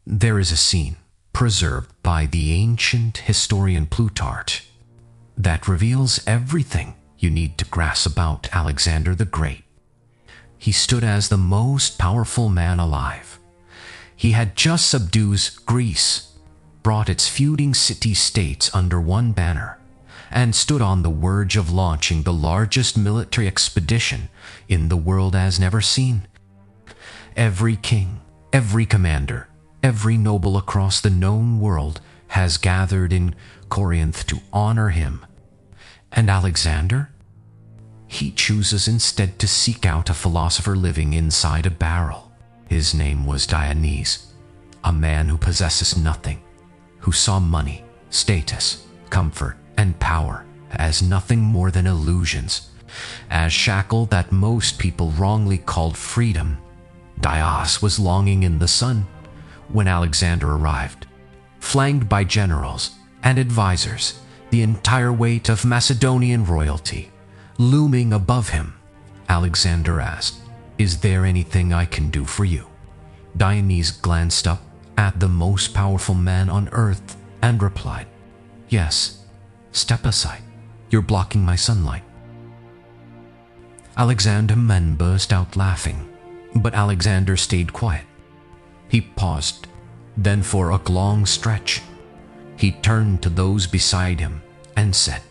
There is a scene preserved by the ancient historian Plutarch that reveals everything you need to grasp about Alexander the Great. He stood as the most powerful man alive. He had just subdued Greece, brought its feuding city-states under one banner, and stood on the verge of launching the largest military expedition in the world as never seen. Every king, every commander, every noble across the known world has gathered in Corinth to honor him. And Alexander? He chooses instead to seek out a philosopher living inside a barrel. His name was Dionys, a man who possesses nothing, who saw money, status, comfort, and power as nothing more than illusions, as shackle that most people wrongly called freedom. Dios was longing in the sun when Alexander arrived, flanked by generals and advisors, the entire weight of Macedonian royalty looming above him. Alexander asked, "Is there anything I can do for you?" Dionys glanced up at the most powerful man on earth and replied, "Yes, step aside. You're blocking my sunlight." Alexander men burst out laughing, but Alexander stayed quiet. He paused, then for a long stretch, he turned to those beside him and said,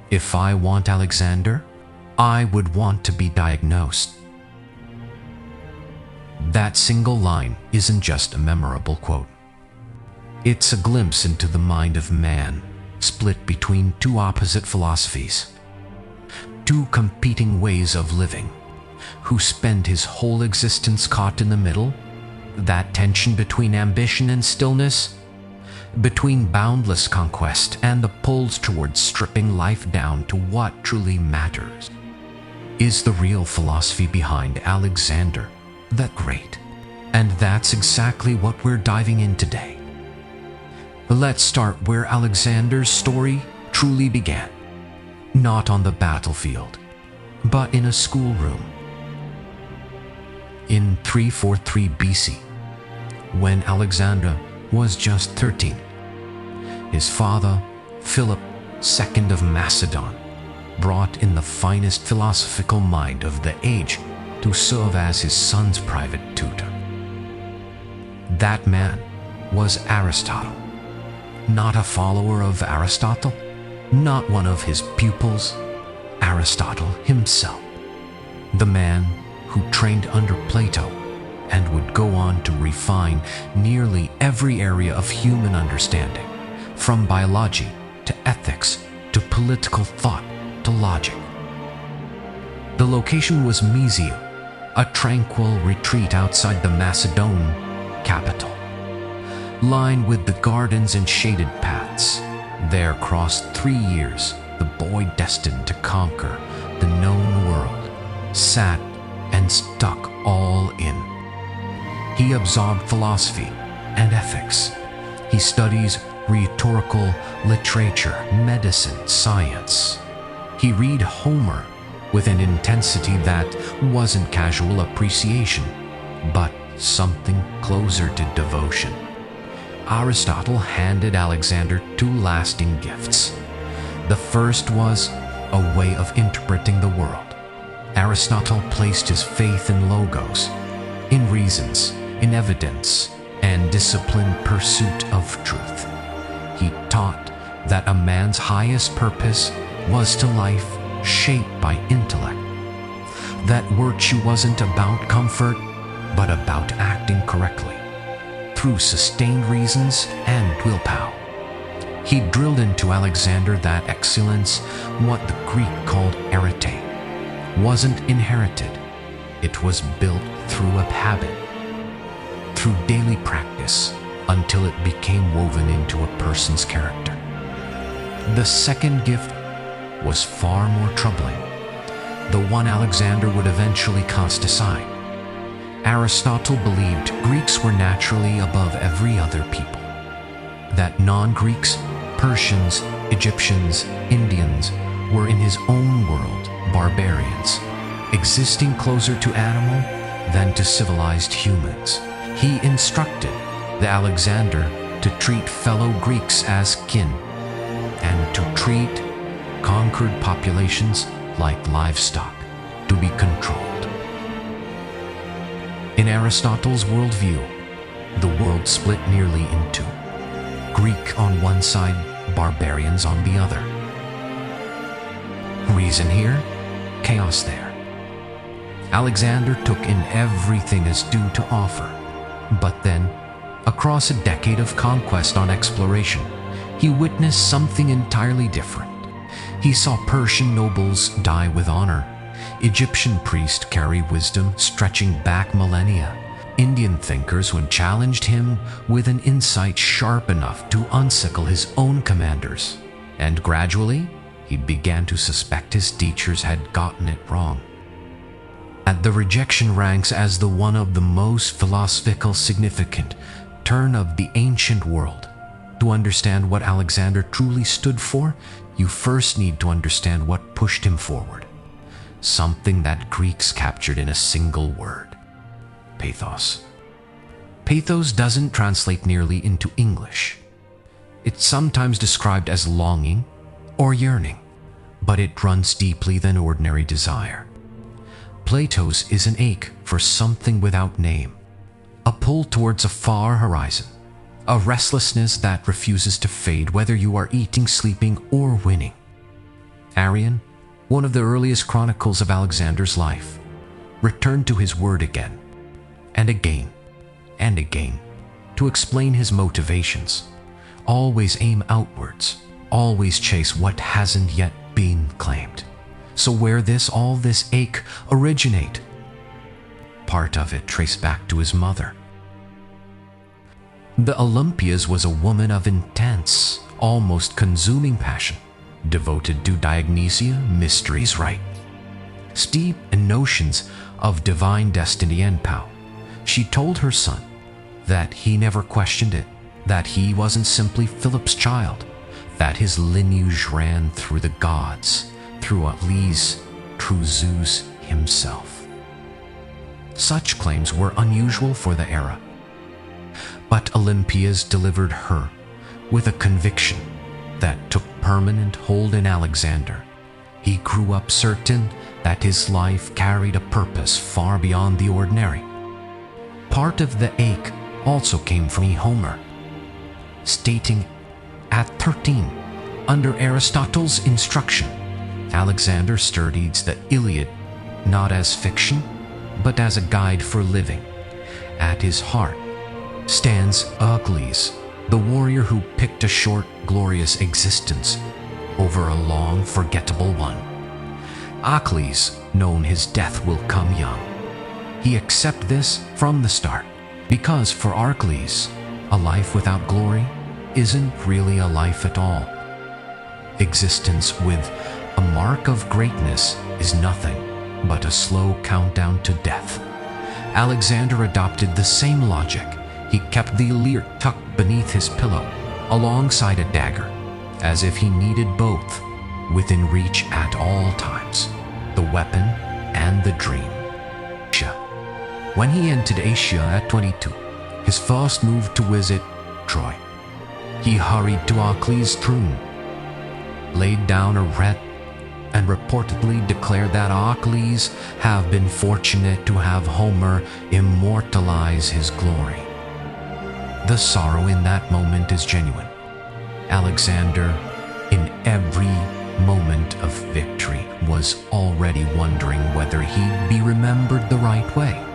"If I want Alexander, I would want to be diagnosed." That single line isn't just a memorable quote. It's a glimpse into the mind of man, split between two opposite philosophies, two competing ways of living, who spent his whole existence caught in the middle, that tension between ambition and stillness, between boundless conquest and the pulls towards stripping life down to what truly matters, is the real philosophy behind Alexander the Great. And that's exactly what we're diving in today. Let's start where Alexander's story truly began, not on the battlefield, but in a schoolroom. In 343 BC, when Alexander was just 13, his father, Philip II of Macedon, brought in the finest philosophical mind of the age to serve as his son's private tutor. That man was Aristotle, not a follower of Aristotle, not one of his pupils, Aristotle himself, the man who trained under Plato and would go on to refine nearly every area of human understanding, from biology to ethics to political thought to logic. The location was Mysia, a tranquil retreat outside the Macedonian capital, lined with the gardens and shaded paths. There crossed 3 years, the boy destined to conquer the known world, sat and stuck all in. He absorbed philosophy and ethics. He studies rhetorical literature, medicine, science. He read Homer with an intensity that wasn't casual appreciation, but something closer to devotion. Aristotle handed Alexander 2 lasting gifts. The first was a way of interpreting the world. Aristotle placed his faith in logos, in reasons, in evidence, and disciplined pursuit of truth. He taught that a man's highest purpose was to life shaped by intellect, that virtue wasn't about comfort, but about acting correctly, through sustained reasons and willpower. He drilled into Alexander that excellence, what the Greek called arete, wasn't inherited. It was built through a habit, through daily practice, until it became woven into a person's character. The second gift was far more troubling, the one Alexander would eventually cast aside. Aristotle believed Greeks were naturally above every other people, that non-Greeks, Persians, Egyptians, Indians, were in his own world barbarians, existing closer to animal than to civilized humans. He instructed the Alexander to treat fellow Greeks as kin, and to treat conquered populations like livestock to be controlled. In Aristotle's worldview, the world split nearly in two: Greek on one side, barbarians on the other. Reason here, chaos there. Alexander took in everything as due to offer, but then, across a decade of conquest on exploration, he witnessed something entirely different. He saw Persian nobles die with honor, Egyptian priests carry wisdom stretching back millennia, Indian thinkers when challenged him with an insight sharp enough to unsickle his own commanders, and gradually he began to suspect his teachers had gotten it wrong. At the rejection ranks as the one of the most philosophical significant turn of the ancient world. To understand what Alexander truly stood for, you first need to understand what pushed him forward. Something that Greeks captured in a single word: pathos. Pathos doesn't translate nearly into English. It's sometimes described as longing or yearning, but it runs deeply than ordinary desire. Plato's is an ache for something without name, a pull towards a far horizon, a restlessness that refuses to fade whether you are eating, sleeping, or winning. Arrian, one of the earliest chronicles of Alexander's life, returned to his word again and again and again to explain his motivations. Always aim outwards, always chase what hasn't yet been claimed. So where all this ache originate? Part of it traced back to his mother. The Olympias was a woman of intense, almost consuming passion, devoted to Dionysia mysteries rite. Steeped in notions of divine destiny and power, she told her son that he never questioned it, that he wasn't simply Philip's child, that his lineage ran through the gods, through Achilles, through Zeus himself. Such claims were unusual for the era. But Olympias delivered her with a conviction that took permanent hold in Alexander. He grew up certain that his life carried a purpose far beyond the ordinary. Part of the ache also came from Homer, stating at 13, under Aristotle's instruction, Alexander studied the Iliad not as fiction, but as a guide for living. At his heart stands Achilles, the warrior who picked a short, glorious existence over a long, forgettable one. Achilles, known his death will come young. He accepted this from the start, because for Achilles, a life without glory isn't really a life at all. Existence with a mark of greatness is nothing but a slow countdown to death. Alexander adopted the same logic. He kept the lyre tucked beneath his pillow, alongside a dagger, as if he needed both, within reach at all times, the weapon and the dream. When he entered Asia at 22, his first move to visit Troy, he hurried to Achilles' tomb, laid down a wreath, and reportedly declared that Achilles have been fortunate to have Homer immortalize his glory. The sorrow in that moment is genuine. Alexander, in every moment of victory, was already wondering whether he'd be remembered the right way.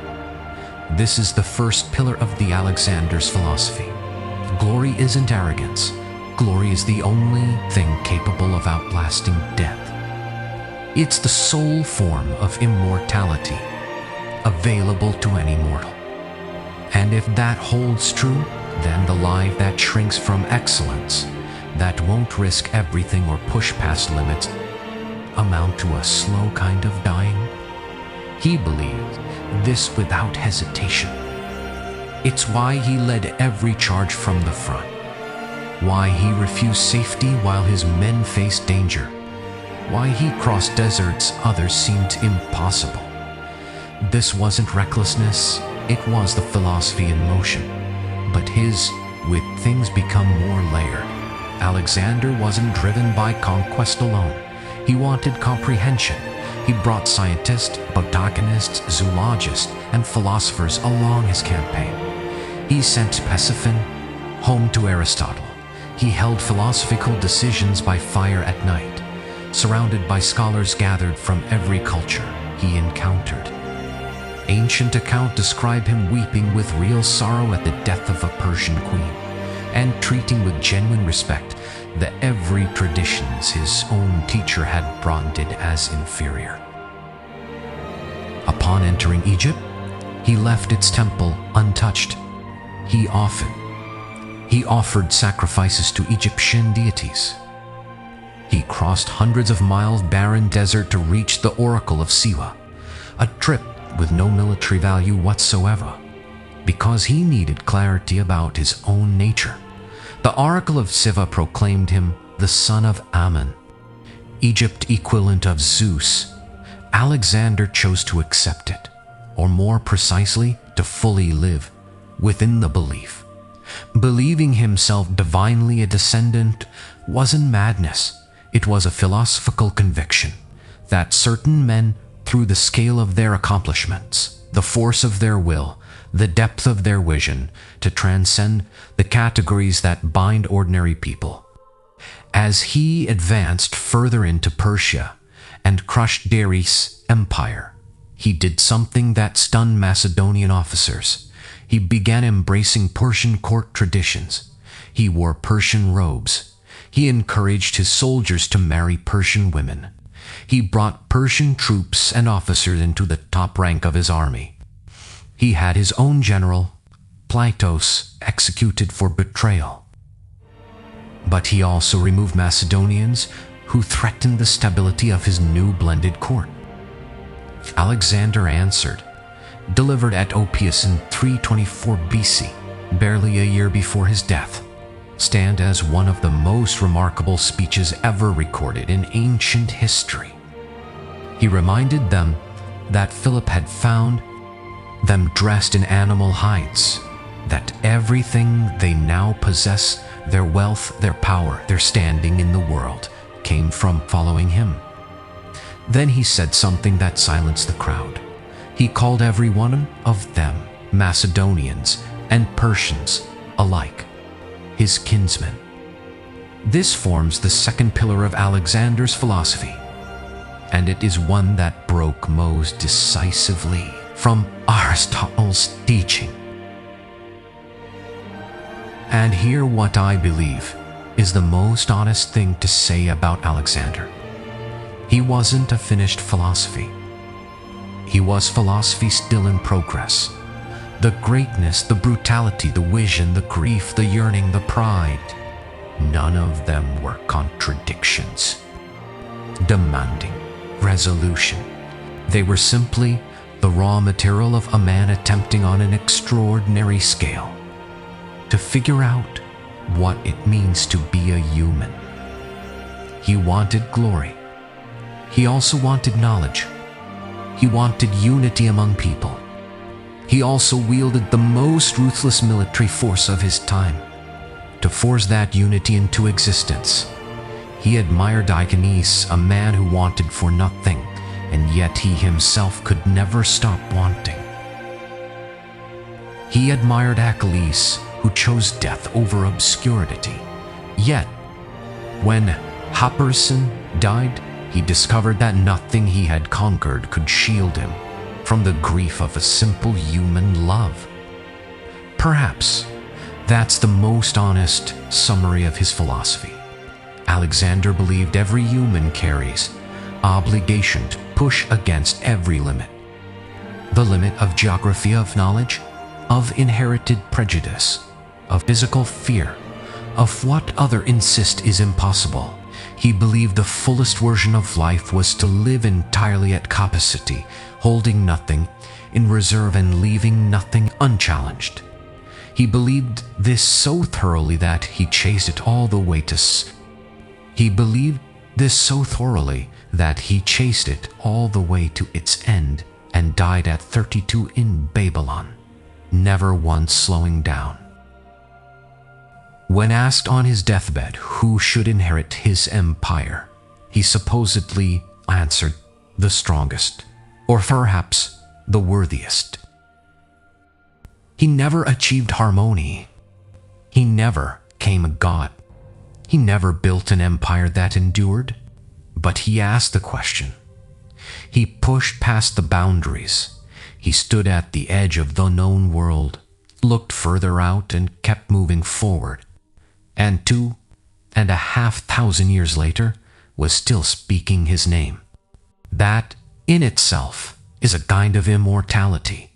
This is the first pillar of the Alexander's philosophy. Glory isn't arrogance. Glory is the only thing capable of outlasting death. It's the sole form of immortality available to any mortal. And if that holds true, then the life that shrinks from excellence, that won't risk everything or push past limits, amount to a slow kind of dying. He believed this without hesitation. It's why he led every charge from the front, why he refused safety while his men faced danger, why he crossed deserts others seemed impossible. This wasn't recklessness, it was the philosophy in motion, but his, with things become more layered. Alexander wasn't driven by conquest alone. He wanted comprehension. He brought scientists, botanists, zoologists, and philosophers along his campaign. He sent Pesiphon home to Aristotle. He held philosophical decisions by fire at night, surrounded by scholars gathered from every culture he encountered. Ancient accounts describe him weeping with real sorrow at the death of a Persian queen, and treating with genuine respect the every traditions his own teacher had branded as inferior. Upon entering Egypt, he left its temple untouched. He offered sacrifices to Egyptian deities. He crossed hundreds of miles barren desert to reach the Oracle of Siwa, a trip with no military value whatsoever, because he needed clarity about his own nature. The Oracle of Siva proclaimed him the son of Ammon, Egypt equivalent of Zeus. Alexander chose to accept it, or more precisely, to fully live within the belief. Believing himself divinely a descendant wasn't madness. It was a philosophical conviction that certain men, through the scale of their accomplishments, the force of their will, the depth of their vision, to transcend the categories that bind ordinary people. As he advanced further into Persia and crushed Darius' empire, he did something that stunned Macedonian officers. He began embracing Persian court traditions. He wore Persian robes. He encouraged his soldiers to marry Persian women. He brought Persian troops and officers into the top rank of his army. He had his own general, Pothos, executed for betrayal. But he also removed Macedonians who threatened the stability of his new blended court. Alexander answered, delivered at Oppius in 324 BC, barely a year before his death, stand as one of the most remarkable speeches ever recorded in ancient history. He reminded them that Philip had found them dressed in animal hides, that everything they now possess, their wealth, their power, their standing in the world, came from following him. Then he said something that silenced the crowd. He called every one of them, Macedonians and Persians alike, his kinsmen. This forms the second pillar of Alexander's philosophy, and it is one that broke most decisively from Aristotle's teaching. And here what I believe is the most honest thing to say about Alexander. He wasn't a finished philosophy. He was philosophy still in progress. The greatness, the brutality, the vision, the grief, the yearning, the pride, none of them were contradictions, demanding resolution. They were simply the raw material of a man attempting on an extraordinary scale to figure out what it means to be a human. He wanted glory. He also wanted knowledge. He wanted unity among people. He also wielded the most ruthless military force of his time to force that unity into existence. He admired Achilles, a man who wanted for nothing, and yet he himself could never stop wanting. He admired Achilles, who chose death over obscurity. Yet, when Hipparchus died, he discovered that nothing he had conquered could shield him from the grief of a simple human love. Perhaps that's the most honest summary of his philosophy. Alexander believed every human carries obligation to push against every limit. The limit of geography, of knowledge, of inherited prejudice, of physical fear, of what other insist is impossible. He believed the fullest version of life was to live entirely at capacity, holding nothing in reserve and leaving nothing unchallenged. He believed this so thoroughly that he chased it all the way to its end and died at 32 in Babylon, never once slowing down. When asked on his deathbed who should inherit his empire, he supposedly answered, the strongest, or perhaps the worthiest. He never achieved harmony. He never became a god. He never built an empire that endured. But he asked the question. He pushed past the boundaries. He stood at the edge of the known world, looked further out, and kept moving forward. And 2,500 years later, was still speaking his name. That, in itself, is a kind of immortality.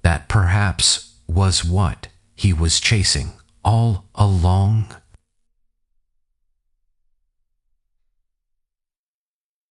That perhaps was what he was chasing all along.